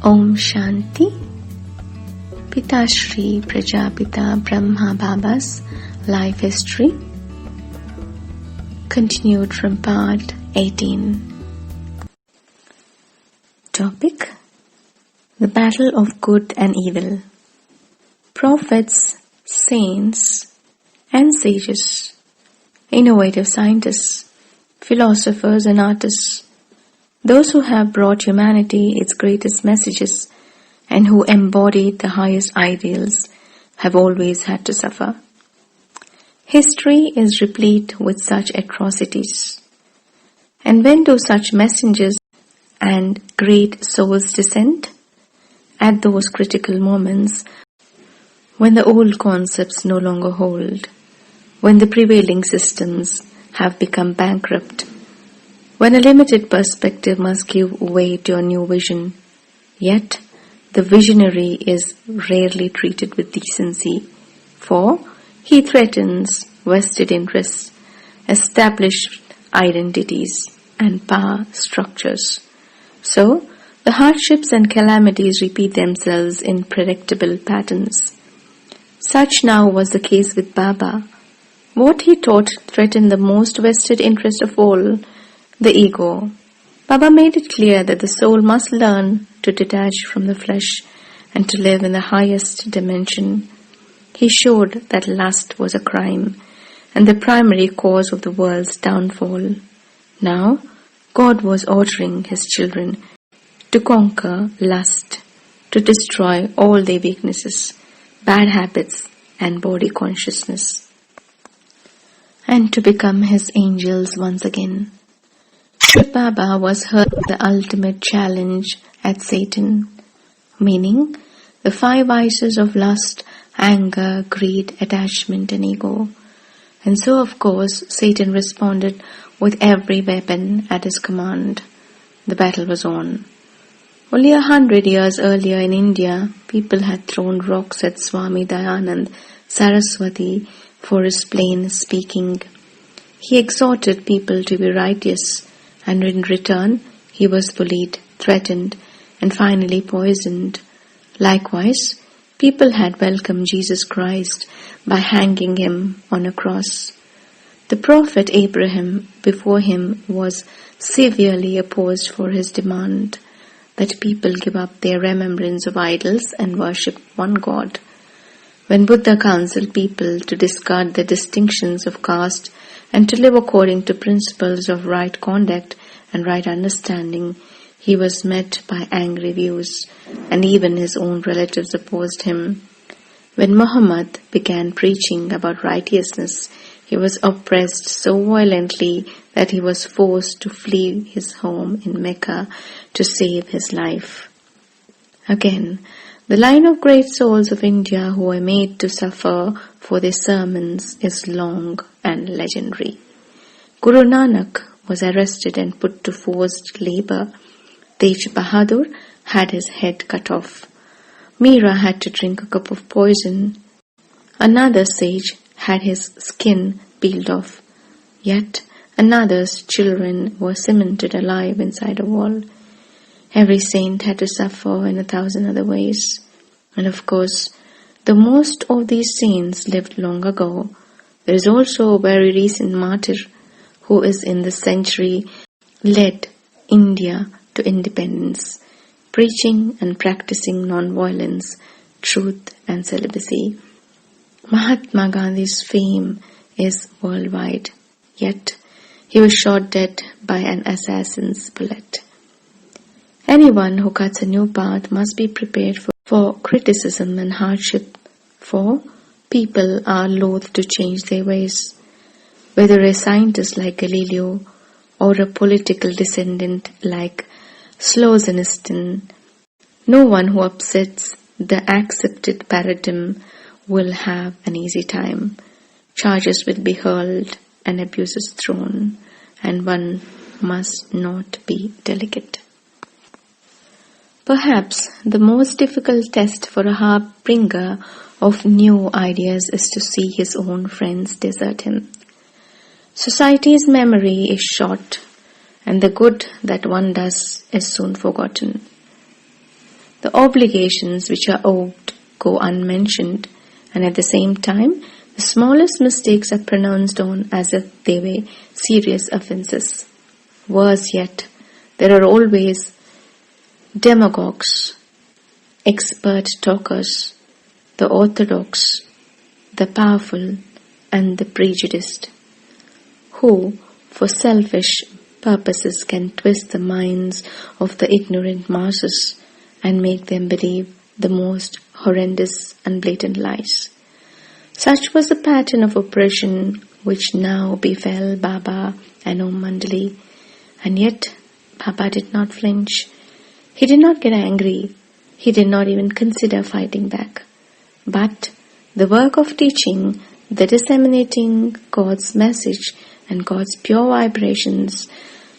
Om Shanti. Pita Shree PrajaPita Brahma Baba's life history continued from part 18. Topic: the battle of good and evil. Prophets, saints and sages, innovative scientists, philosophers and artists, those who have brought humanity its greatest messages and who embodied the highest ideals, have always had to suffer. History is replete with such atrocities. And when do such messengers and great souls descend? At those critical moments when the old concepts no longer hold, when the prevailing systems have become bankrupt, when a limited perspective must give way to a new vision. Yet, the visionary is rarely treated with decency, for he threatens vested interests, established identities, and power structures. So, the hardships and calamities repeat themselves in predictable patterns. Such now was the case with Baba. What he taught threatened the most vested interest of all, the ego. Baba made it clear that the soul must learn to detach from the flesh and to live in the highest dimension. He showed that lust was a crime and the primary cause of the world's downfall. Now, God was ordering His children to conquer lust, to destroy all their weaknesses, bad habits and body consciousness, and to become His angels once again. Baba was hurling the ultimate challenge at Satan, meaning the 5 vices of lust, anger, greed, attachment and ego. And so of course Satan responded with every weapon at his command. The battle was on. Only 100 years earlier in India, people had thrown rocks at Swami Dayanand Saraswati for his plain speaking. He exhorted people to be righteous, and in return he was bullied, threatened, and finally poisoned. Likewise, people had welcomed Jesus Christ by hanging Him on a cross. The prophet Abraham before him was severely opposed for his demand that people give up their remembrance of idols and worship one God. When Buddha counseled people to discard the distinctions of caste and to live according to principles of right conduct and right understanding, he was met by angry views, and even his own relatives opposed him. When Muhammad began preaching about righteousness, he was oppressed so violently that he was forced to flee his home in Mecca to save his life. Again, the line of great souls of India who were made to suffer for their sermons is long and legendary. Guru Nanak was arrested and put to forced labor. Tej Bahadur had his head cut off. Meera had to drink a cup of poison. Another sage had his skin peeled off. Yet another's children were cemented alive inside a wall. Every saint had to suffer in 1,000 other ways. And of course, the most of these saints lived long ago. There is also a very recent martyr who is in the century led India to independence, preaching and practicing non-violence, truth and celibacy. Mahatma Gandhi's fame is worldwide, yet he was shot dead by an assassin's bullet. Anyone who cuts a new path must be prepared for criticism and hardship, for people are loath to change their ways. Whether a scientist like Galileo or a political descendant like Solzhenitsyn, no one who upsets the accepted paradigm will have an easy time. Charges will be hurled and abuses thrown, and one must not be delicate. Perhaps the most difficult test for a harbinger of new ideas is to see his own friends desert him. Society's memory is short, and the good that one does is soon forgotten. The obligations which are owed go unmentioned, and at the same time, the smallest mistakes are pronounced on as if they were serious offences. Worse yet, there are always demagogues, expert talkers, the orthodox, the powerful, and the prejudiced, who, for selfish purposes, can twist the minds of the ignorant masses and make them believe the most horrendous and blatant lies. Such was the pattern of oppression which now befell Baba and Om Mandali, and yet Baba did not flinch. He did not get angry. He did not even consider fighting back. But the work of teaching, the disseminating God's message and God's pure vibrations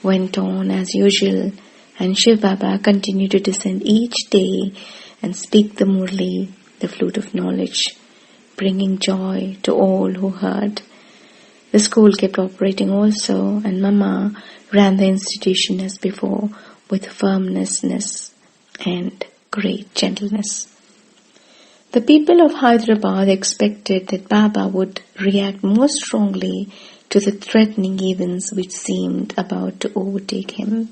went on as usual, and Shiv Baba continued to descend each day and speak the Murli, the flute of knowledge, bringing joy to all who heard. The school kept operating also, and Mama ran the institution as before with firmness and great gentleness. The people of Hyderabad expected that Baba would react more strongly to the threatening events which seemed about to overtake him,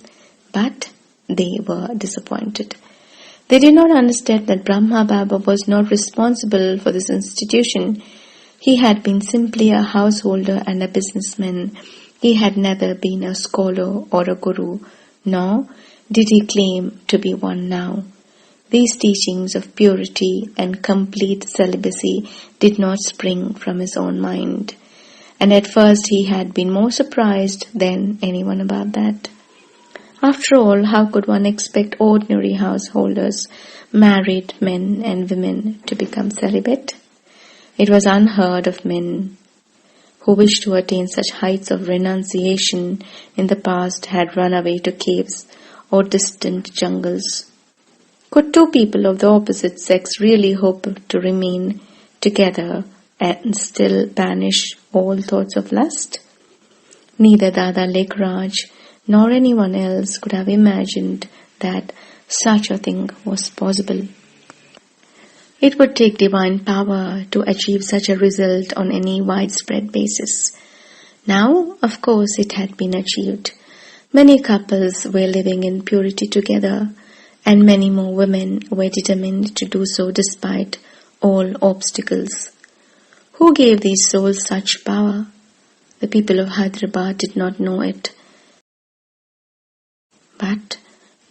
but they were disappointed. They did not understand that Brahma Baba was not responsible for this institution. He had been simply a householder and a businessman. He had neither been a scholar or a guru, nor did he claim to be one now. These teachings of purity and complete celibacy did not spring from his own mind, and at first he had been more surprised than anyone about that. After all, how could one expect ordinary householders, married men and women, to become celibate? It was unheard of men who wished to attain such heights of renunciation in the past had run away to caves or distant jungles. Could two people of the opposite sex really hope to remain together and still banish all thoughts of lust? Neither Dada Lekraj nor anyone else could have imagined that such a thing was possible. It would take divine power to achieve such a result on any widespread basis. Now, of course, it had been achieved. Many couples were living in purity together, and many more women were determined to do so despite all obstacles. Who gave these souls such power? The people of Hyderabad did not know it. But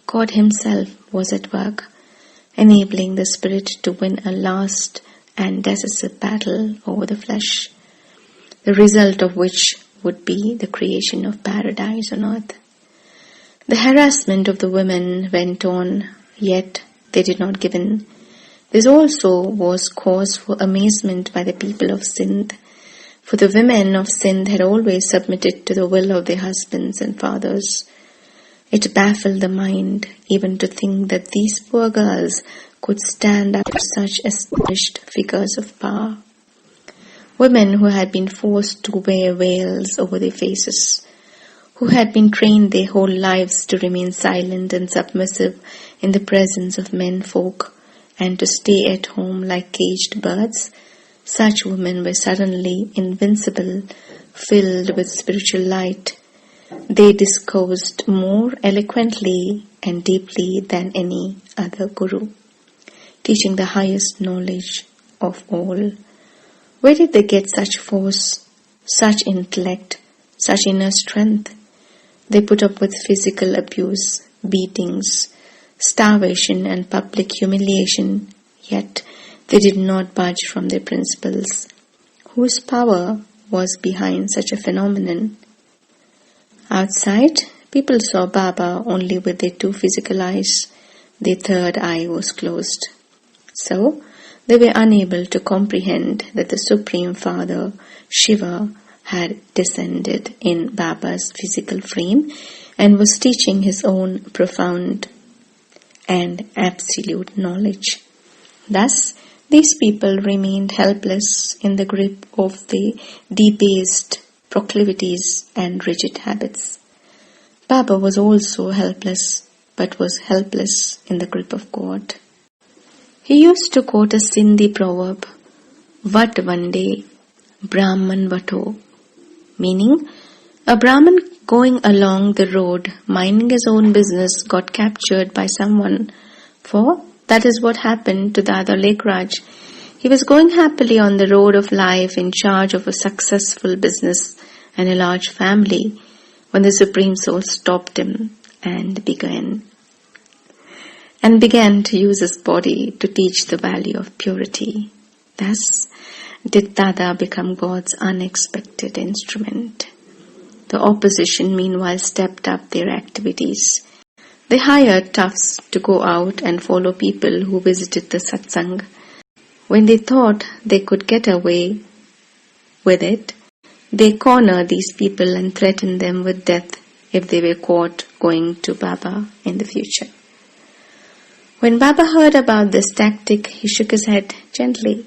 God Himself was at work, enabling the spirit to win a last and decisive battle over the flesh, the result of which would be the creation of paradise on earth. The harassment of the women went on, yet they did not give in. This also was cause for amazement by the people of Sindh, for the women of Sindh had always submitted to the will of their husbands and fathers. It baffled the mind even to think that these poor girls could stand up to such astonished figures of power. Women who had been forced to wear veils over their faces, who had been trained their whole lives to remain silent and submissive in the presence of men folk and to stay at home like caged birds, such women were suddenly invincible, filled with spiritual light. They discoursed more eloquently and deeply than any other guru, teaching the highest knowledge of all. Where did they get such force, such intellect, such inner strength? They put up with physical abuse, beatings, starvation and public humiliation, yet they did not budge from their principles. Whose power was behind such a phenomenon? Outside, people saw Baba only with their two physical eyes. Their third eye was closed. So, they were unable to comprehend that the Supreme Father, Shiva, had descended in Baba's physical frame and was teaching his own profound and absolute knowledge. Thus, these people remained helpless in the grip of the debased proclivities and rigid habits. Baba was also helpless, but was helpless in the grip of God. He used to quote a Sindhi proverb, Vat Vande, Brahman Vato, meaning a Brahmin going along the road minding his own business got captured by someone, for that is what happened to Dada Lekraj. He was going happily on the road of life in charge of a successful business and a large family when the Supreme Soul stopped him and began to use his body to teach the value of purity. Thus did Dada become God's unexpected instrument. The opposition meanwhile stepped up their activities. They hired toughs to go out and follow people who visited the satsang. When they thought they could get away with it, they cornered these people and threatened them with death if they were caught going to Baba in the future. When Baba heard about this tactic, he shook his head gently.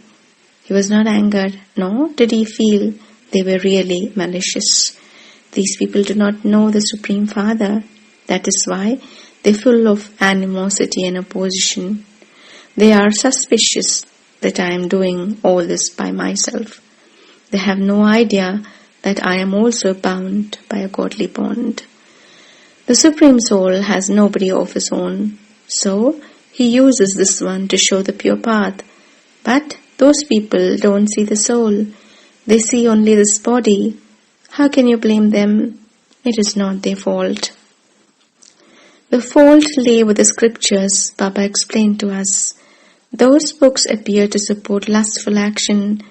He was not angered, nor did he feel they were really malicious. These people do not know the Supreme Father. That is why they are full of animosity and opposition. They are suspicious that I am doing all this by myself. They have no idea that I am also bound by a godly bond. The Supreme Soul has nobody of his own, so he uses this one to show the pure path. But those people don't see the soul. They see only this body. How can you blame them? It is not their fault. The fault lay with the scriptures, Baba explained to us. Those books appear to support lustful action.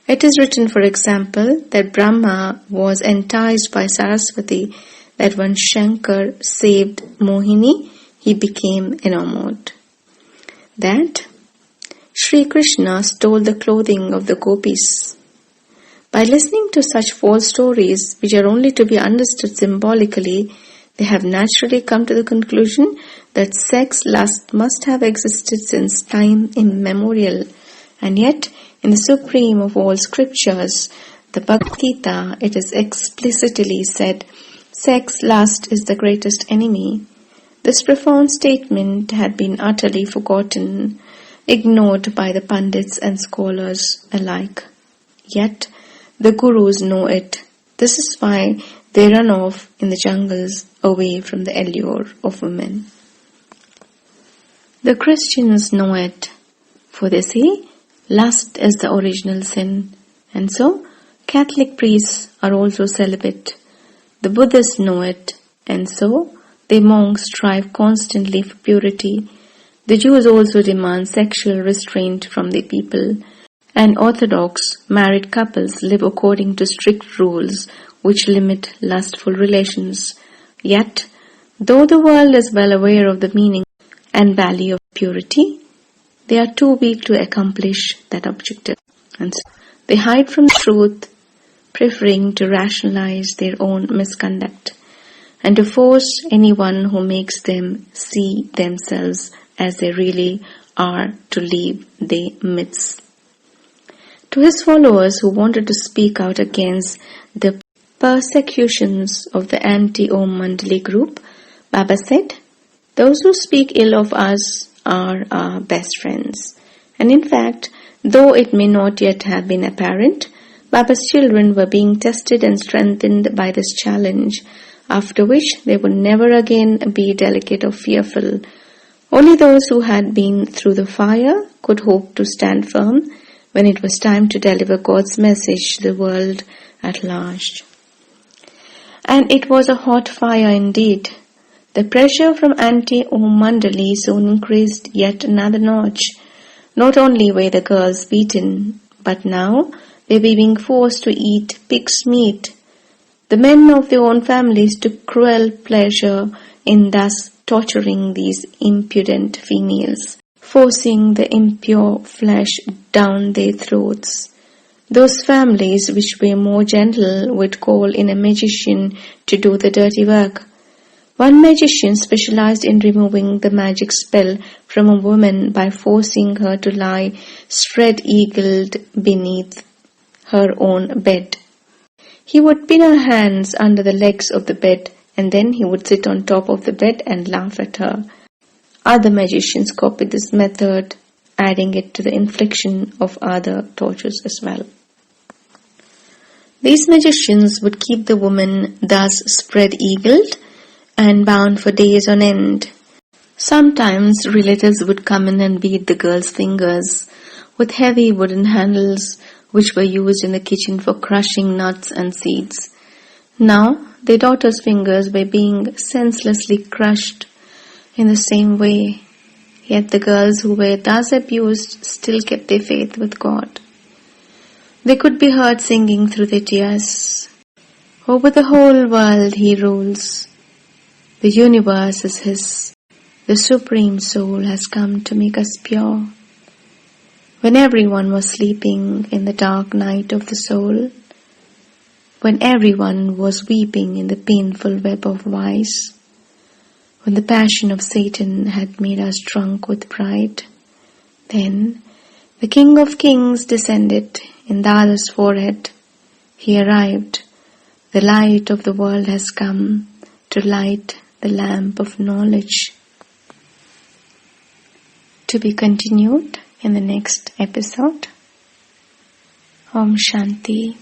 It is written, for example, that Brahma was enticed by Saraswati, that when Shankar saved Mohini, he became enamored. That Sri Krishna stole the clothing of the gopis. By listening to such false stories, which are only to be understood symbolically, they have naturally come to the conclusion that sex lust must have existed since time immemorial. And yet, in the supreme of all scriptures, the Bhagavad Gita, it is explicitly said, sex lust is the greatest enemy. This profound statement had been utterly forgotten, ignored by the pundits and scholars alike. Yet, the gurus know it. This is why they run off in the jungles away from the allure of women. The Christians know it, for they say lust is the original sin, and so Catholic priests are also celibate. The Buddhists know it, and so their monks strive constantly for purity. The Jews also demand sexual restraint from their people, and Orthodox married couples live according to strict rules which limit lustful relations. Yet, though the world is well aware of the meaning and value of purity, they are too weak to accomplish that objective, and so they hide from the truth, preferring to rationalize their own misconduct and to force anyone who makes them see themselves as they really are to leave their myths. To his followers who wanted to speak out against the persecutions of the anti-Om Mandali group, Baba said, those who speak ill of us are our best friends. And in fact, though it may not yet have been apparent, Baba's children were being tested and strengthened by this challenge, after which they would never again be delicate or fearful. Only those who had been through the fire could hope to stand firm when it was time to deliver God's message to the world at large. And it was a hot fire indeed. The pressure from anti-Om Mandali soon increased yet another notch. Not only were the girls beaten, but now they were being forced to eat pig's meat. The men of their own families took cruel pleasure in thus torturing these impudent females, forcing the impure flesh down their throats. Those families which were more gentle would call in a magician to do the dirty work. One magician specialized in removing the magic spell from a woman by forcing her to lie spread-eagled beneath her own bed. He would pin her hands under the legs of the bed, and then he would sit on top of the bed and laugh at her. Other magicians copied this method adding it to the infliction of other tortures as well. These magicians would keep the woman thus spread-eagled and bound for days on end. Sometimes relatives would come in and beat the girl's fingers with heavy wooden handles which were used in the kitchen for crushing nuts and seeds. Now, their daughter's fingers were being senselessly crushed in the same way. Yet the girls who were thus abused still kept their faith with God. They could be heard singing through their tears, "Over the whole world He rules. The universe is His. The Supreme Soul has come to make us pure." When everyone was sleeping in the dark night of the soul, when everyone was weeping in the painful web of vice, when the passion of Satan had made us drunk with pride, then the King of Kings descended in the other's forehead. He arrived. The light of the world has come to light the lamp of knowledge. To be continued in the next episode. Om Shanti.